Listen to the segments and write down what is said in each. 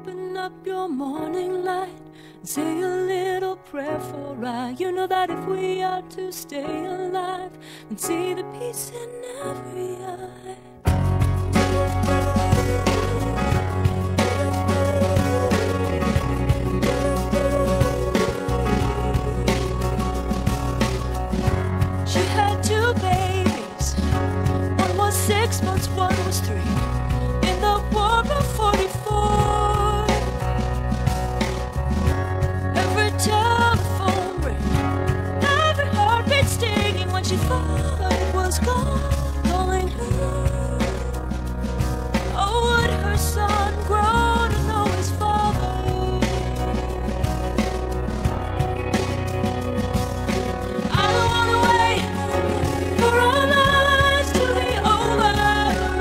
open up your morning light and say a little prayer for I. You know that if we are to stay alive and see the peace in every eye. She had 2 babies. One was 6 months, one was 3. In the war of 44, every telephone ring, every heartbeat stinging when she thought it was gone, calling her. Oh, would her son grow to know his father? I don't wanna wait for our lives to be over.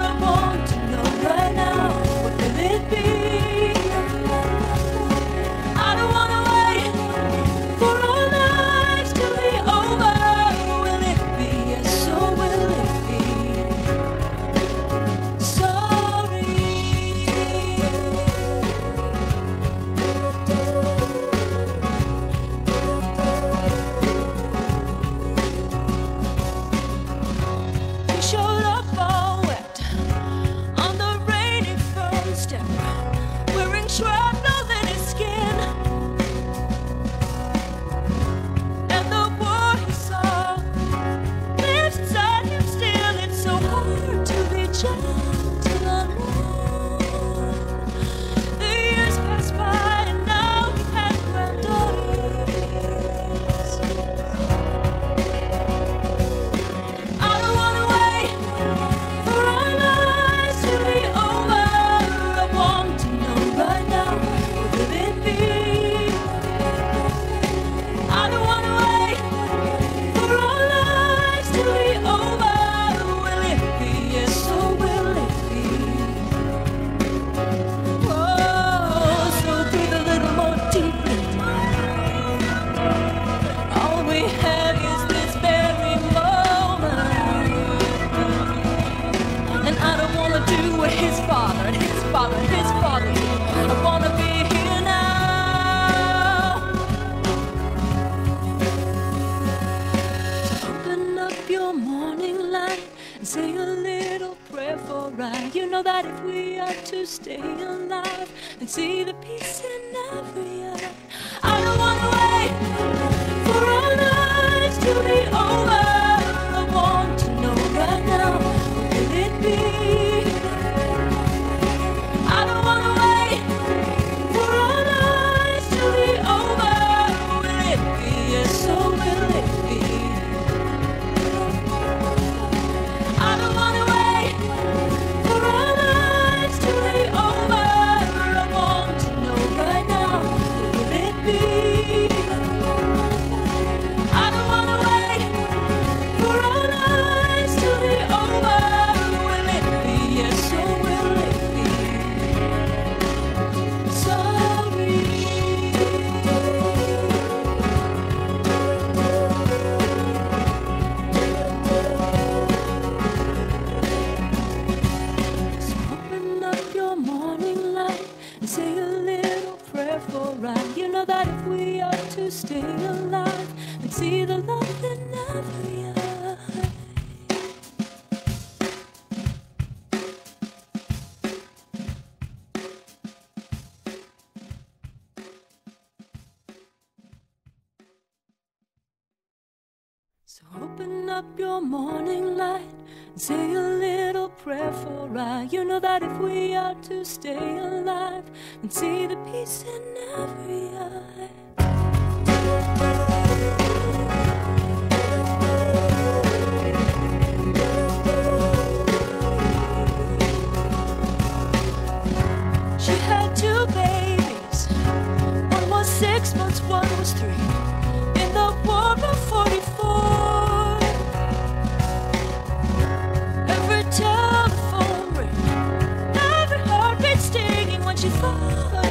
I want to know right now, what will it be? I don't wanna wait for our lives to be over. Will it be? Yes, or will it be? Sorry. He showed up all wet on the rainy front step, wearing shrapnel in his skin. And the war he saw lives inside him still. It's so hard to be gentle and warm. The years passed by and now he had granddaughters. I don't wanna wait for our lives to be over. I want to know right now, what will it be? I don't wanna wait for our lives to be over. Will it be? Yes, or will it be? Oh, so breathe a little more deeply. All we have is this very moment. And I don't wanna do what his father and his father and his father did. I wanna be here now. So open up your morning light and say a little prayer for I. You know that if we are to stay alive and see the peace in every eye. I don't wanna wait for our lives to be over. I want to know right now, what will it be? I don't wanna wait for our lives to be over. Will it be? Yes, or will it be? I don't wanna wait for our lives to be over. I want to know right now, what will it be? I don't wanna wait for our lives to be over. Will it be? Yes, or will it be? Sorry. So open up your morning light and say a little prayer for I. You know that if we are to stay alive and see the love in every eye. So open up your morning light and say a little prayer for I. You know that if we are to stay alive and see the peace in every eye.